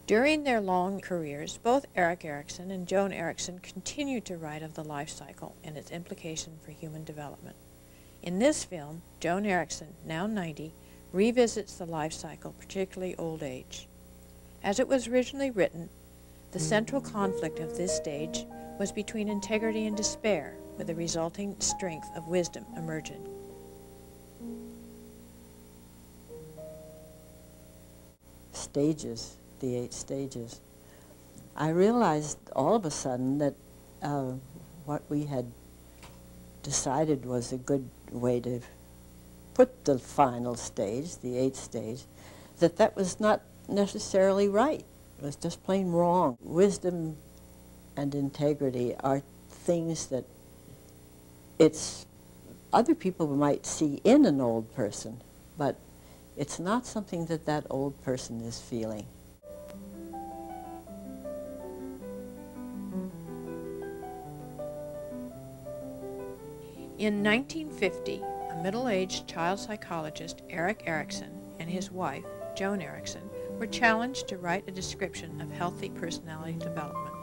During their long careers, both Erikson and Joan Erikson continued to write of the life cycle and its implication for human development. In this film, Joan Erikson, now 90, revisits the life cycle, particularly old age. As it was originally written, the central conflict of this stage was between integrity and despair, with the resulting strength of wisdom emerging. Stages, the 8 stages. I realized all of a sudden that what we had decided was a good way to put the final stage, the 8th stage, that was not necessarily right. It was just plain wrong. Wisdom and integrity are things that other people might see in an old person, but it's not something that that old person is feeling. In 1950, a middle-aged child psychologist, Erik Erikson, and his wife, Joan Erikson, were challenged to write a description of healthy personality development.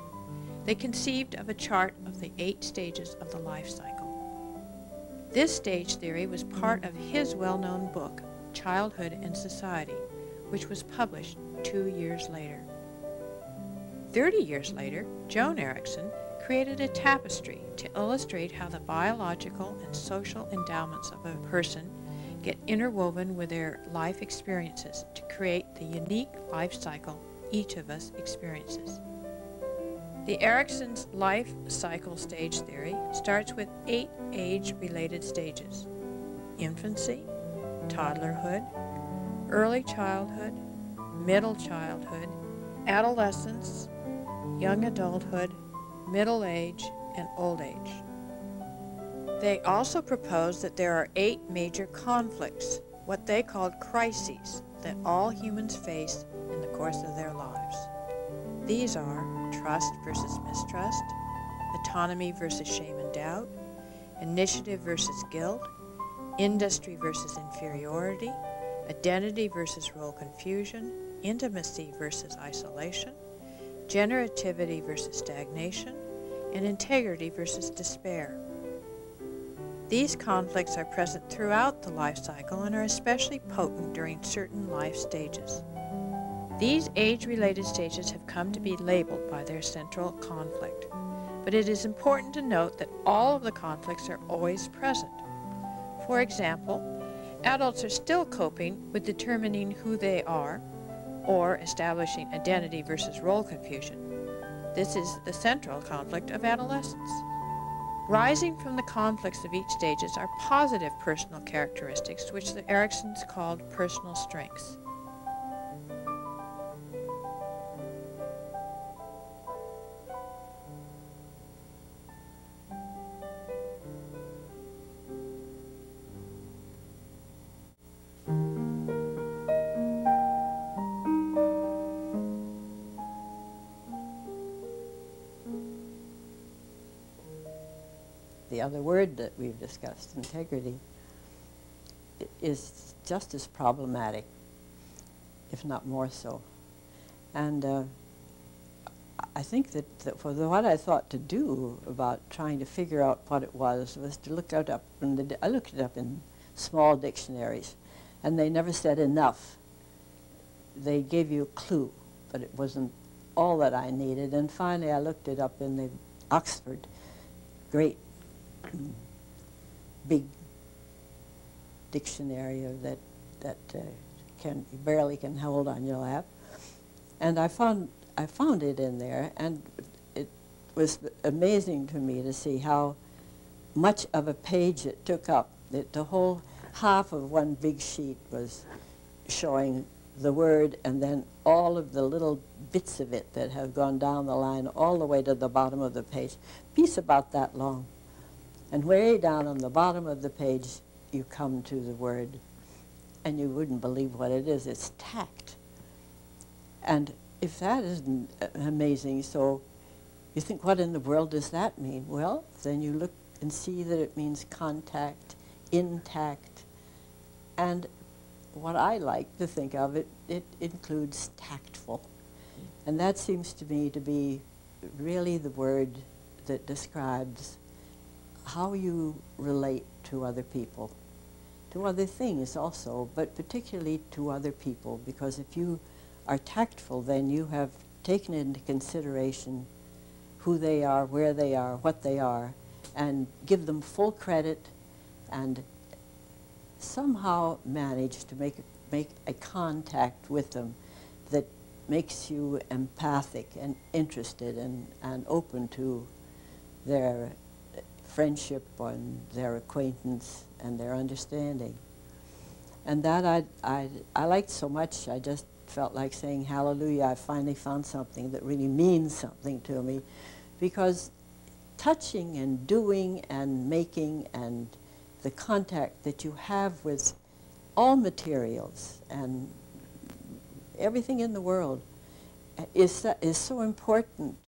They conceived of a chart of the 8 stages of the life cycle. This stage theory was part of his well-known book, Childhood and Society, which was published 2 years later. 30 years later, Joan Erikson created a tapestry to illustrate how the biological and social endowments of a person get interwoven with their life experiences to create the unique life cycle each of us experiences. The Erikson's life cycle stage theory starts with 8 age-related stages: infancy, toddlerhood, early childhood, middle childhood, adolescence, young adulthood, middle age, and old age. They also proposed that there are 8 major conflicts, what they called crises, that all humans face in the course of their lives. These are trust versus mistrust, autonomy versus shame and doubt, initiative versus guilt, industry versus inferiority, identity versus role confusion, intimacy versus isolation, generativity versus stagnation, and integrity versus despair. These conflicts are present throughout the life cycle and are especially potent during certain life stages. These age-related stages have come to be labeled by their central conflict, but it is important to note that all of the conflicts are always present. For example, adults are still coping with determining who they are, or establishing identity versus role confusion. This is the central conflict of adolescence. Rising from the conflicts of each stages are positive personal characteristics, which the Eriksons called personal strengths. The other word that we've discussed, integrity, is just as problematic, if not more so. And I think that for what I thought to do about trying to figure out what it was to look it up. I looked it up in small dictionaries, and they never said enough. They gave you a clue, but it wasn't all that I needed. And finally, I looked it up in the Oxford great big dictionary that you barely can hold on your lap, and I found it in there, and it was amazing to me to see how much of a page it took up. The whole half of one big sheet was showing the word, and then all of the little bits of it that have gone down the line all the way to the bottom of the page, piece about that long. And way down on the bottom of the page, you come to the word, and you wouldn't believe what it is. It's tact. And if that isn't amazing, so you think, what in the world does that mean? Well, then you look and see that it means contact, intact, and what I like to think of, it includes tactful. And that seems to me to be really the word that describes how you relate to other people, to other things also, but particularly to other people, because if you are tactful, then you have taken into consideration who they are, where they are, what they are, and give them full credit, and somehow manage to make a contact with them that makes you empathic and interested and open to their friendship and their acquaintance and their understanding. And that I liked so much, I just felt like saying, hallelujah, I finally found something that really means something to me, because touching and doing and making and the contact that you have with all materials and everything in the world is so important